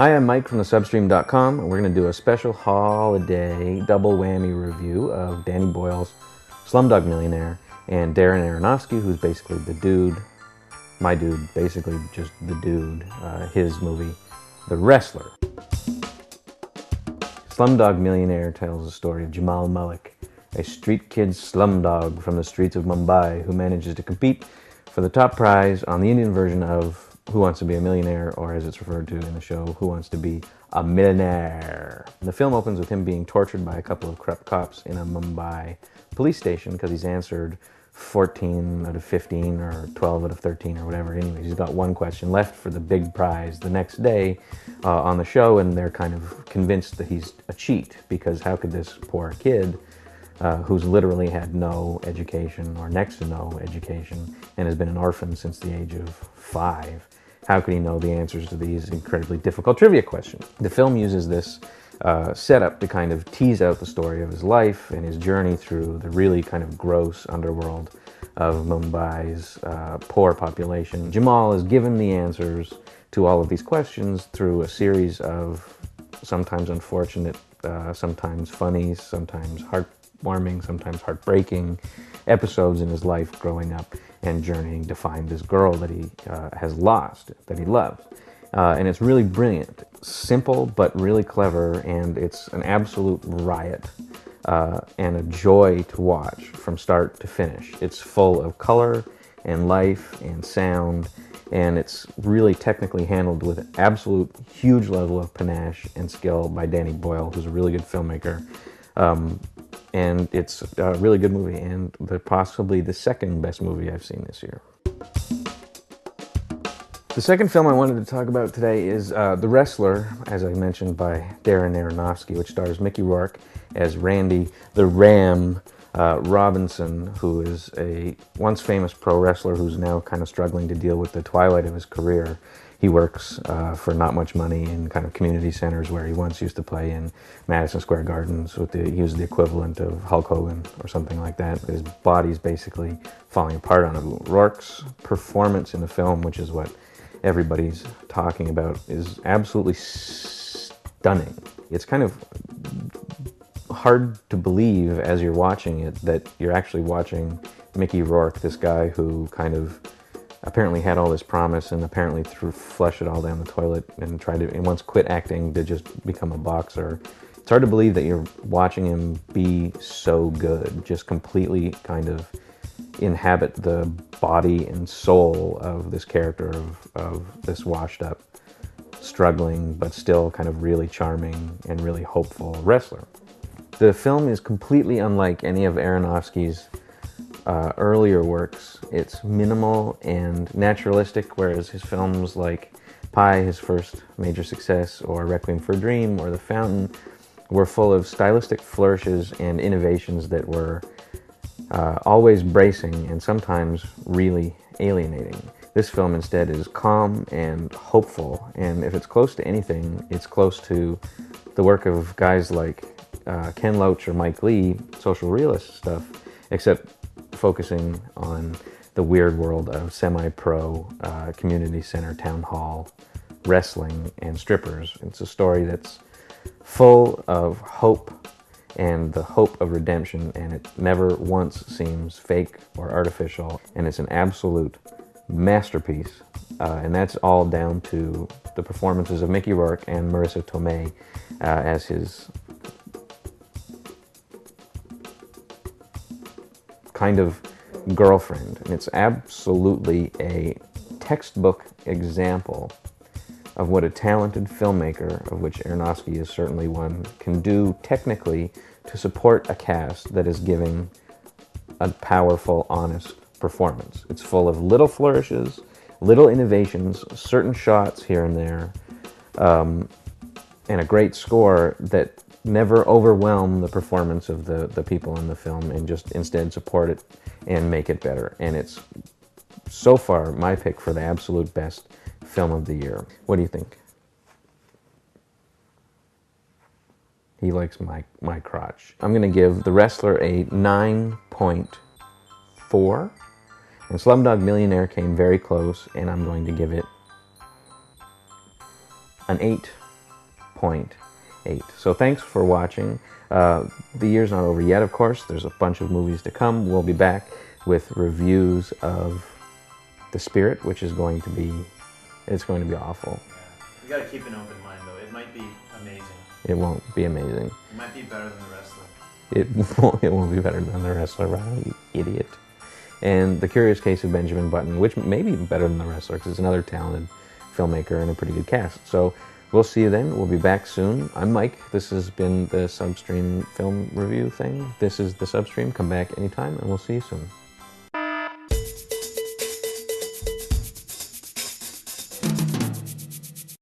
Hi, I'm Mike from thesubstream.com, and we're going to do a special holiday double whammy review of Danny Boyle's Slumdog Millionaire and Darren Aronofsky, who's basically the dude, my dude, basically just the dude, his movie, The Wrestler. Slumdog Millionaire tells the story of Jamal Malik, a street kid slumdog from the streets of Mumbai who manages to compete for the top prize on the Indian version of Who Wants to Be a Millionaire, or as it's referred to in the show, Who Wants to Be a Millionaire. The film opens with him being tortured by a couple of corrupt cops in a Mumbai police station because he's answered 14 out of 15 or 12 out of 13 or whatever. Anyways, he's got one question left for the big prize the next day on the show, and they're kind of convinced that he's a cheat because how could this poor kid who's literally had no education or next to no education and has been an orphan since the age of 5, how could he know the answers to these incredibly difficult trivia questions? The film uses this setup to kind of tease out the story of his life and his journey through the really kind of gross underworld of Mumbai's poor population. Jamal is given the answers to all of these questions through a series of sometimes unfortunate, sometimes funny, sometimes heartwarming, sometimes heartbreaking episodes in his life growing up and journeying to find this girl that he has lost, that he loves. And it's really brilliant. Simple, but really clever, and it's an absolute riot and a joy to watch from start to finish. It's full of color and life and sound, and it's really technically handled with an absolute huge level of panache and skill by Danny Boyle, who's a really good filmmaker. And it's a really good movie, and possibly the second best movie I've seen this year. The second film I wanted to talk about today is The Wrestler, as I mentioned, by Darren Aronofsky, which stars Mickey Rourke as Randy the Ram Robinson, who is a once famous pro wrestler who's now kind of struggling to deal with the twilight of his career. He works for not much money in kind of community centers where he once used to play in Madison Square Gardens. He was the equivalent of Hulk Hogan or something like that. His body's basically falling apart on him. Rourke's performance in the film, which is what everybody's talking about, is absolutely stunning. It's kind of hard to believe as you're watching it that you're actually watching Mickey Rourke, this guy who kind of apparently had all this promise and apparently threw flush it all down the toilet and once quit acting to just become a boxer. It's hard to believe that you're watching him be so good, just completely kind of inhabit the body and soul of this character of this washed up, struggling, but still kind of really charming and really hopeful wrestler. The film is completely unlike any of Aronofsky's earlier works. It's minimal and naturalistic, whereas his films like Pi, his first major success, or Requiem for a Dream, or The Fountain, were full of stylistic flourishes and innovations that were always bracing and sometimes really alienating. This film instead is calm and hopeful, and if it's close to anything, it's close to the work of guys like Ken Loach or Mike Leigh, social realist stuff, except focusing on the weird world of semi-pro community center town hall wrestling and strippers. It's a story that's full of hope and the hope of redemption, and it never once seems fake or artificial, and it's an absolute masterpiece, and that's all down to the performances of Mickey Rourke and Marissa Tomei as his kind of girlfriend. And it's absolutely a textbook example of what a talented filmmaker, of which Aronofsky is certainly one, can do technically to support a cast that is giving a powerful, honest performance. It's full of little flourishes, little innovations, certain shots here and there, and a great score that never overwhelm the performance of the people in the film and just instead support it and make it better. And it's so far my pick for the absolute best film of the year. What do you think? He likes my crotch. I'm going to give The Wrestler a 9.4. And Slumdog Millionaire came very close, and I'm going to give it an 8. 8. So thanks for watching. The year's not over yet, of course. There's a bunch of movies to come. We'll be back with reviews of The Spirit, which is going to be, it's going to be awful. Yeah. You gotta keep an open mind, though. It might be amazing. It won't be amazing. It might be better than The Wrestler. It won't be better than The Wrestler, right? You idiot. And The Curious Case of Benjamin Button, which may be better than The Wrestler, because it's another talented filmmaker and a pretty good cast. So we'll see you then. We'll be back soon. I'm Mike. This has been the Substream film review thing. This is The Substream. Come back anytime, and we'll see you soon.